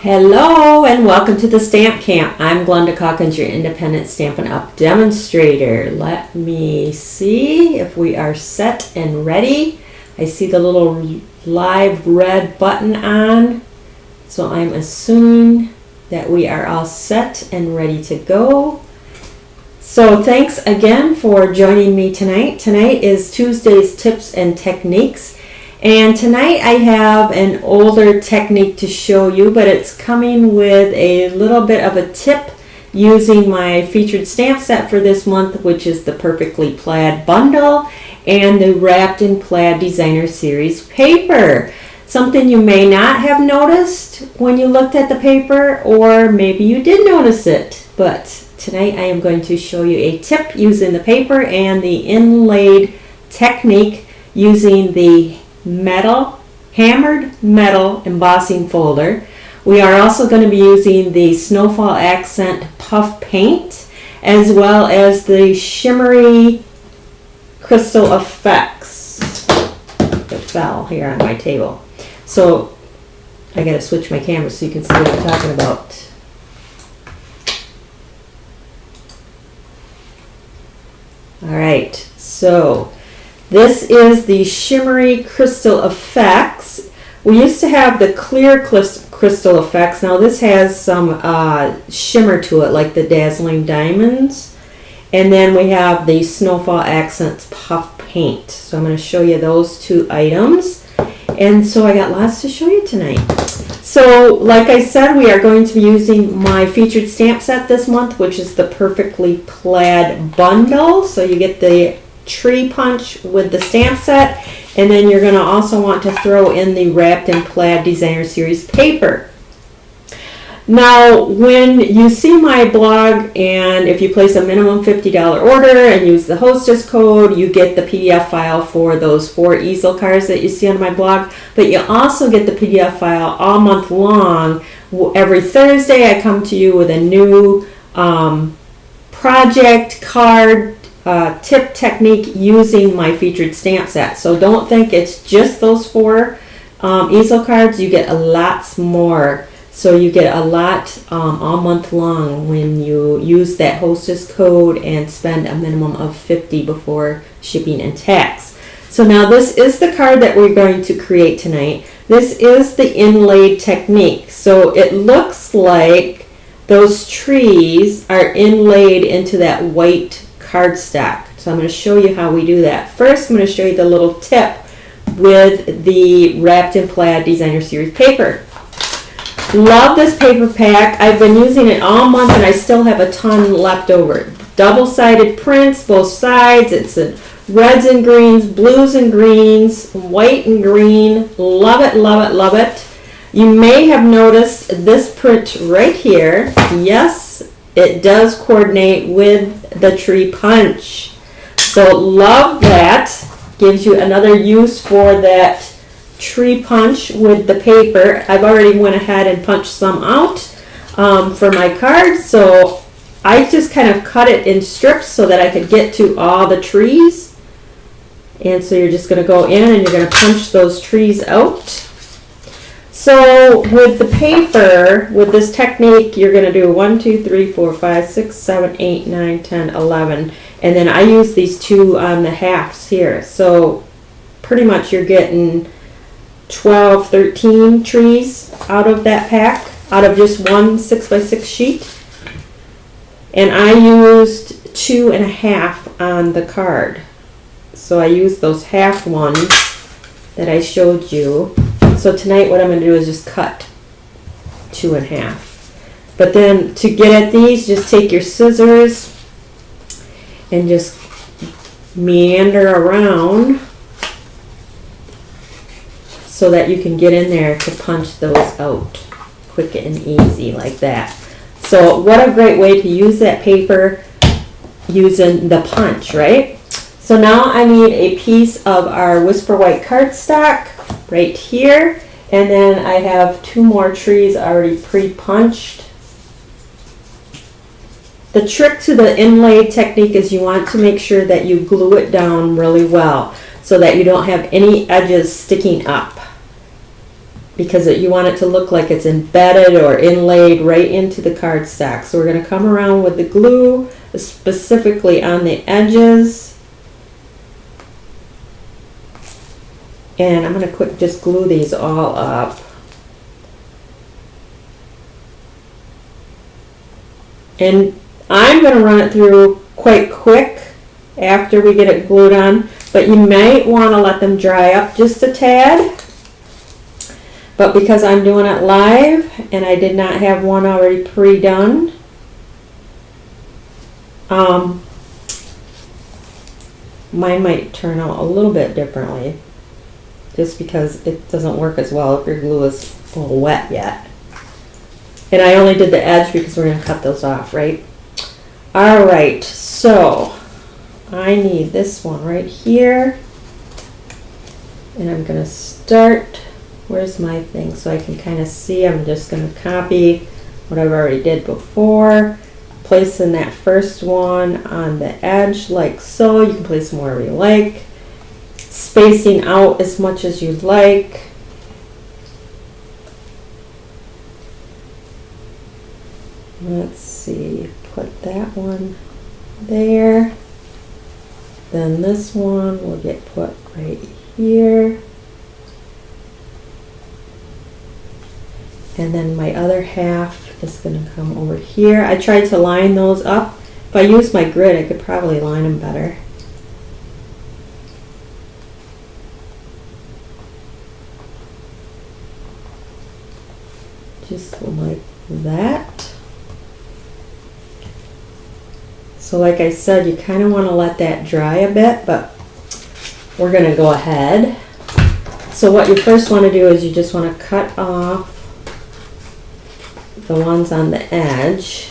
Hello and welcome to the Stamp Camp. I'm Glenda Calkins, your independent Stampin' Up! Demonstrator. Let me see if we are set and ready. I see the little live red button on, so I'm assuming that we are all set and ready to go. So thanks again for joining me tonight. Tonight is Tuesday's Tips and Techniques. And tonight I have an older technique to show you, but it's coming with a little bit of a tip using my featured stamp set for this month, which is the Perfectly Plaid bundle and the Wrapped in Plaid Designer Series Paper. Something you may not have noticed when you looked at the paper, or maybe you did notice it. But tonight I am going to show you a tip using the paper and the Inlaid Technique using the hammered metal embossing folder. We are also going to be using the Snowfall Accents Puff Paint as well as the Shimmery Crystal Effects. It fell here on my table. So I got to switch my camera so you can see what I'm talking about. Alright, so this is the Shimmery Crystal Effects. We used to have the clear crystal effects. Now this has some shimmer to it, like the dazzling diamonds. And then we have the Snowfall Accents Puff Paint. So I'm going to show you those two items. And so I got lots to show you tonight. So like I said, we are going to be using my featured stamp set this month, which is the Perfectly Plaid bundle. So you get the tree punch with the stamp set, and then you're going to also want to throw in the Wrapped in Plaid Designer Series Paper. Now when you see my blog, and if you place a minimum $50 order and use the hostess code, you get the PDF file for those 4 easel cards that you see on my blog, but you also get the PDF file all month long. Every Thursday I come to you with a new project card tip technique using my featured stamp set. So don't think it's just those 4 easel cards. You get a lot more. So you get a lot all month long when you use that hostess code and spend a minimum of $50 before shipping and tax. So now this is the card that we're going to create tonight. This is the Inlaid Technique. So it looks like those trees are inlaid into that white cardstock. So I'm going to show you how we do that. First, I'm going to show you the little tip with the Wrapped in Plaid Designer Series Paper. Love this paper pack. I've been using it all month and I still have a ton left over. Double-sided prints, both sides. It's in reds and greens, blues and greens, white and green. Love it, love it, love it. You may have noticed this print right here. Yes, it does coordinate with the tree punch. So love that. Gives you another use for that tree punch with the paper. I've already went ahead and punched some out for my card. So I just kind of cut it in strips so that I could get to all the trees. And so you're just going to go in and you're going to punch those trees out. So with the paper, with this technique, you're going to do 1, 2, 3, 4, 5, 6, 7, 8, 9, 10, 11. And then I use these 2 on the halves here. So pretty much you're getting 12, 13 trees out of that pack, out of just one 6x6 sheet. And I used 2.5 on the card. So I used those half ones that I showed you. So tonight what I'm going to do is just cut 2.5. But then to get at these, just take your scissors and just meander around so that you can get in there to punch those out quick and easy like that. So what a great way to use that paper using the punch, right? So now I need a piece of our Whisper White cardstock right here, and then I have 2 more trees already pre-punched. The trick to the inlaid technique is you want to make sure that you glue it down really well so that you don't have any edges sticking up. because you want it to look like it's embedded or inlaid right into the cardstock. So we're going to come around with the glue, specifically on the edges. And I'm going to just glue these all up. And I'm going to run it through quite quick after we get it glued on, but you might want to let them dry up just a tad. But because I'm doing it live and I did not have one already pre-done, mine might turn out a little bit differently, just because it doesn't work as well if your glue is a little wet yet. And I only did the edge because we're going to cut those off, right? All right, so I need this one right here. And I'm going to start, where's my thing, so I can kind of see. I'm just going to copy what I've already did before. Placing that first one on the edge like so. You can place them wherever you like. Spacing out as much as you'd like. Let's see, put that one there. Then this one will get put right here. And then my other half is going to come over here. I tried to line those up. If I used my grid, I could probably line them better. Just like that. So like I said, you kind of want to let that dry a bit, but we're going to go ahead. So what you first want to do is you just want to cut off the ones on the edge.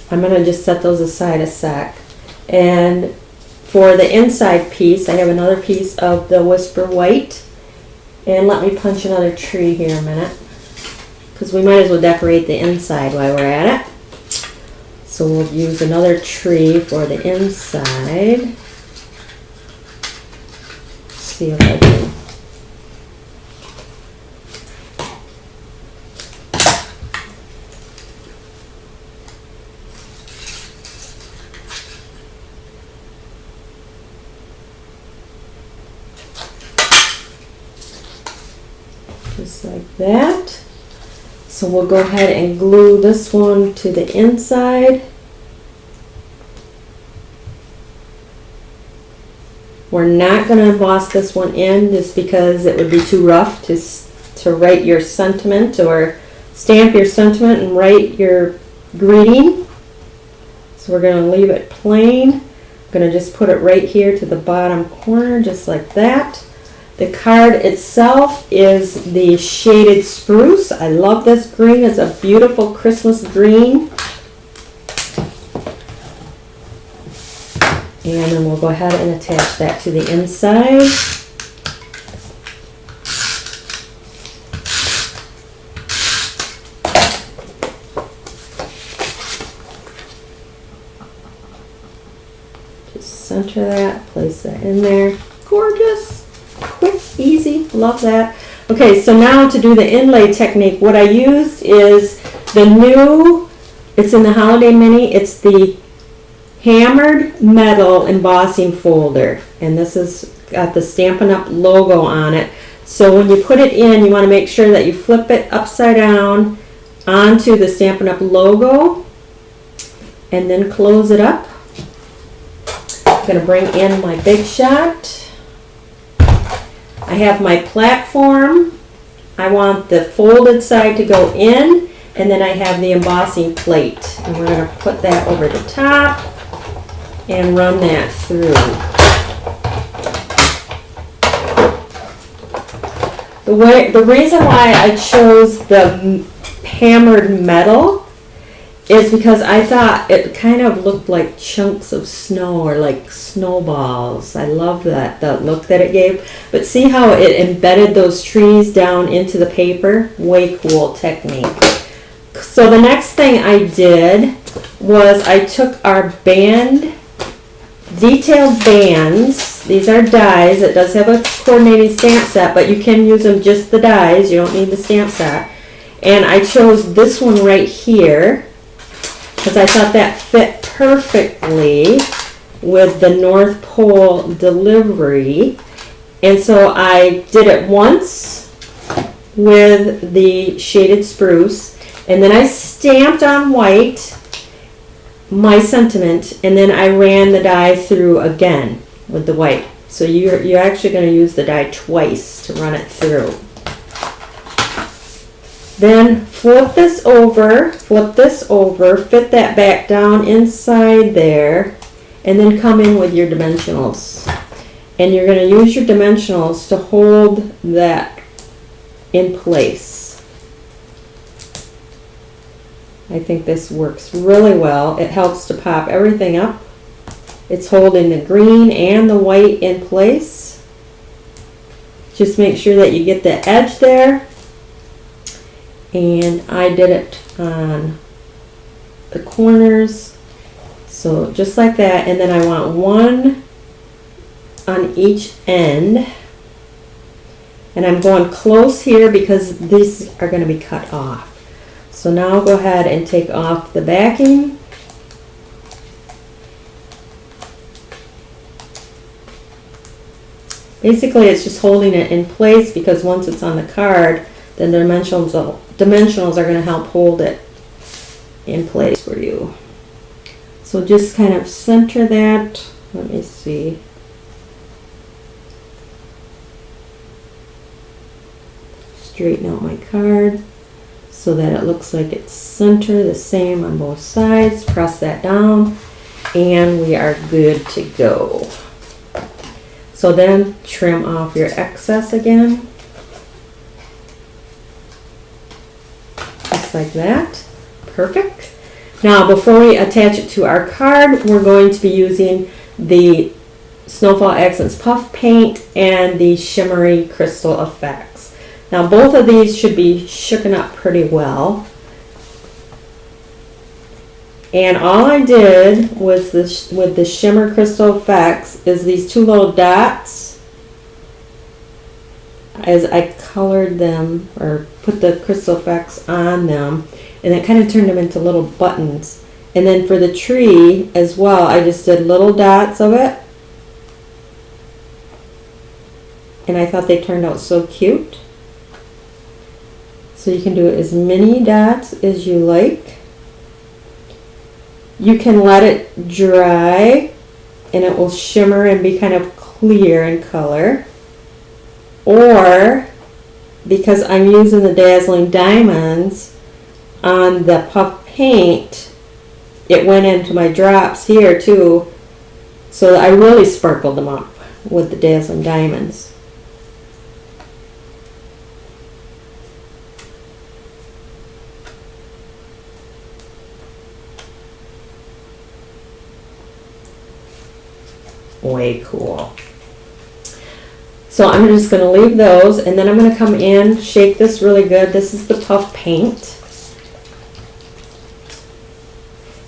I'm going to just set those aside a sec. And for the inside piece, I have another piece of the Whisper White. And let me punch another tree here a minute, because we might as well decorate the inside while we're at it. So we'll use another tree for the inside. Let's see if I can. Just like that. So we'll go ahead and glue this one to the inside. We're not going to emboss this one in just because it would be too rough to write your sentiment or stamp your sentiment and write your greeting. So we're going to leave it plain. I'm going to just put it right here to the bottom corner, just like that. The card itself is the shaded spruce. I love this green. It's a beautiful Christmas green. And then we'll go ahead and attach that to the inside. Just center that, place that in there. Gorgeous. Quick, easy, love that. Okay, so now to do the inlay technique, what I used is the new, it's in the Holiday Mini, it's the hammered metal embossing folder, and this has got the Stampin' Up! Logo on it. So when you put it in, you want to make sure that you flip it upside down onto the Stampin' Up! Logo, and then close it up. I'm going to bring in my Big Shot. I have my platform. I want the folded side to go in, and then I have the embossing plate. And we're going to put that over the top and run that through. The reason why I chose the hammered metal is because I thought it kind of looked like chunks of snow or like snowballs. I love that, the look that it gave. But see how it embedded those trees down into the paper? Way cool technique. So the next thing I did was I took our band detailed bands. These are dies. It does have a coordinating stamp set, but you can use them just the dies. You don't need the stamp set. And I chose this one right here because I thought that fit perfectly with the North Pole delivery. And so I did it once with the shaded spruce, and then I stamped on white my sentiment, and then I ran the die through again with the white. So you're actually going to use the die twice to run it through. Then flip this over, fit that back down inside there, and then come in with your dimensionals. And you're going to use your dimensionals to hold that in place. I think this works really well. It helps to pop everything up. It's holding the green and the white in place. Just make sure that you get the edge there. And I did it on the corners. So just like that. And then I want one on each end. And I'm going close here because these are going to be cut off. So now I'll go ahead and take off the backing. Basically, it's just holding it in place because once it's on the card, then the dimensionals are going to help hold it in place for you. So just kind of center that. Let me see. Straighten out my card so that it looks like it's center the same on both sides. Press that down and we are good to go. So then trim off your excess again. Just like that. Perfect. Now before we attach it to our card, we're going to be using the Snowfall Accents Puff Paint and the Shimmery Crystal Effects. Now both of these should be shooken up pretty well. And all I did was this with the Shimmer Crystal Effects is these two little dots as I colored them or put the crystal effects on them, and it kind of turned them into little buttons. And then for the tree as well, I just did little dots of it. And I thought they turned out so cute. So you can do as many dots as you like. You can let it dry and it will shimmer and be kind of clear in color. Or, because I'm using the Dazzling Diamonds on the puff paint, it went into my drops here too. So I really sparkled them up with the Dazzling Diamonds. Way cool. So I'm just going to leave those, and then I'm going to come in, shake this really good. This is the puff paint.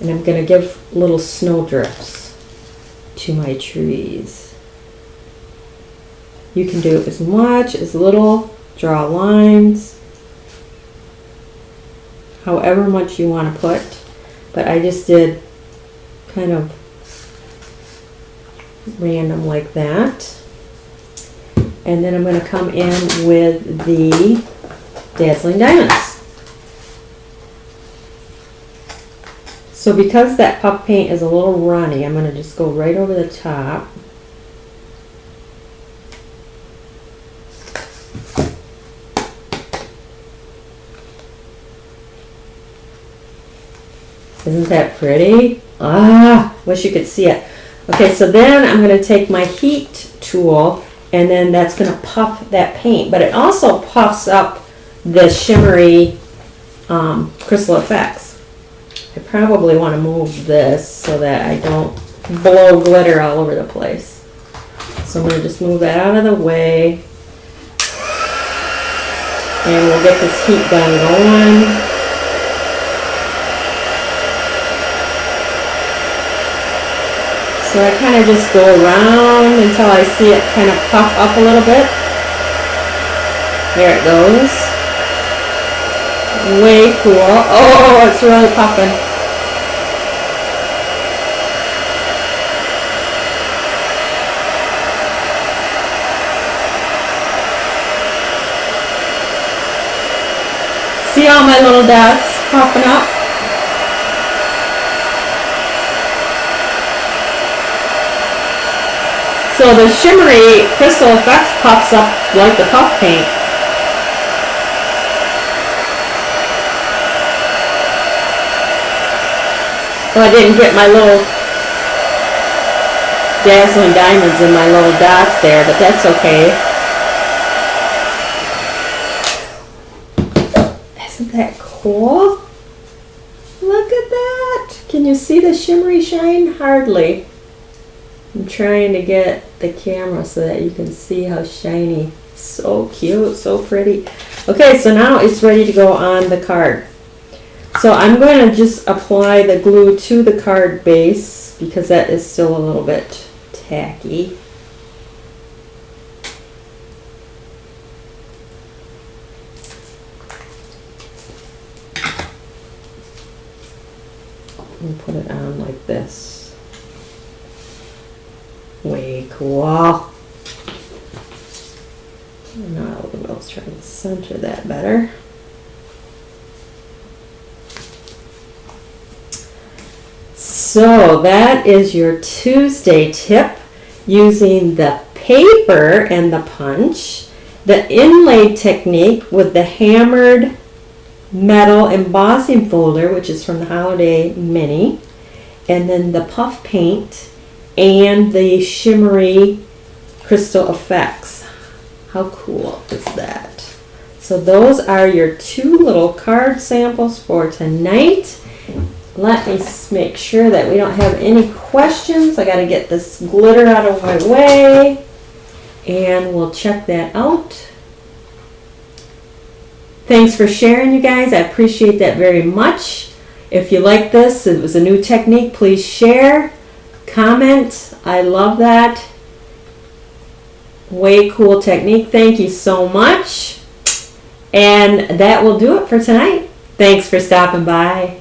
And I'm going to give little snowdrifts to my trees. You can do as much, as little, draw lines, however much you want to put. But I just did kind of random like that. And then I'm going to come in with the Dazzling Diamonds. So because that puff paint is a little runny, I'm going to just go right over the top. Isn't that pretty? Ah, wish you could see it. Okay, so then I'm going to take my heat tool, and then that's going to puff that paint. But it also puffs up the shimmery crystal effects. I probably want to move this so that I don't blow glitter all over the place. So I'm going to just move that out of the way. And we'll get this heat gun going. So I kind of just go around until I see it kind of puff up a little bit. There it goes. Way cool. Oh, it's really puffing. See all my little dots popping up? So the Shimmery Crystal Effects puffs up like the puff paint. Well, I didn't get my little dazzling diamonds in my little dots there, but that's okay. Isn't that cool? Look at that! Can you see the shimmery shine? Hardly. I'm trying to get the camera so that you can see how shiny. So cute, so pretty. Okay, so now it's ready to go on the card. So I'm going to just apply the glue to the card base because that is still a little bit tacky. And put it on like this. Way cool. Now let's try to center that better. So that is your Tuesday tip using the paper and the punch, the inlaid technique with the hammered metal embossing folder, which is from the Holiday Mini, and then the puff paint and the Shimmery Crystal Effects. How cool is that? So those are your two little card samples for tonight. Let me make sure that we don't have any questions. I got to get this glitter out of my way and we'll check that out. Thanks for sharing, you guys. I appreciate that very much. If you like this, it was a new technique, please share, comment. I love that. Way cool technique. Thank you so much. And that will do it for tonight. Thanks for stopping by.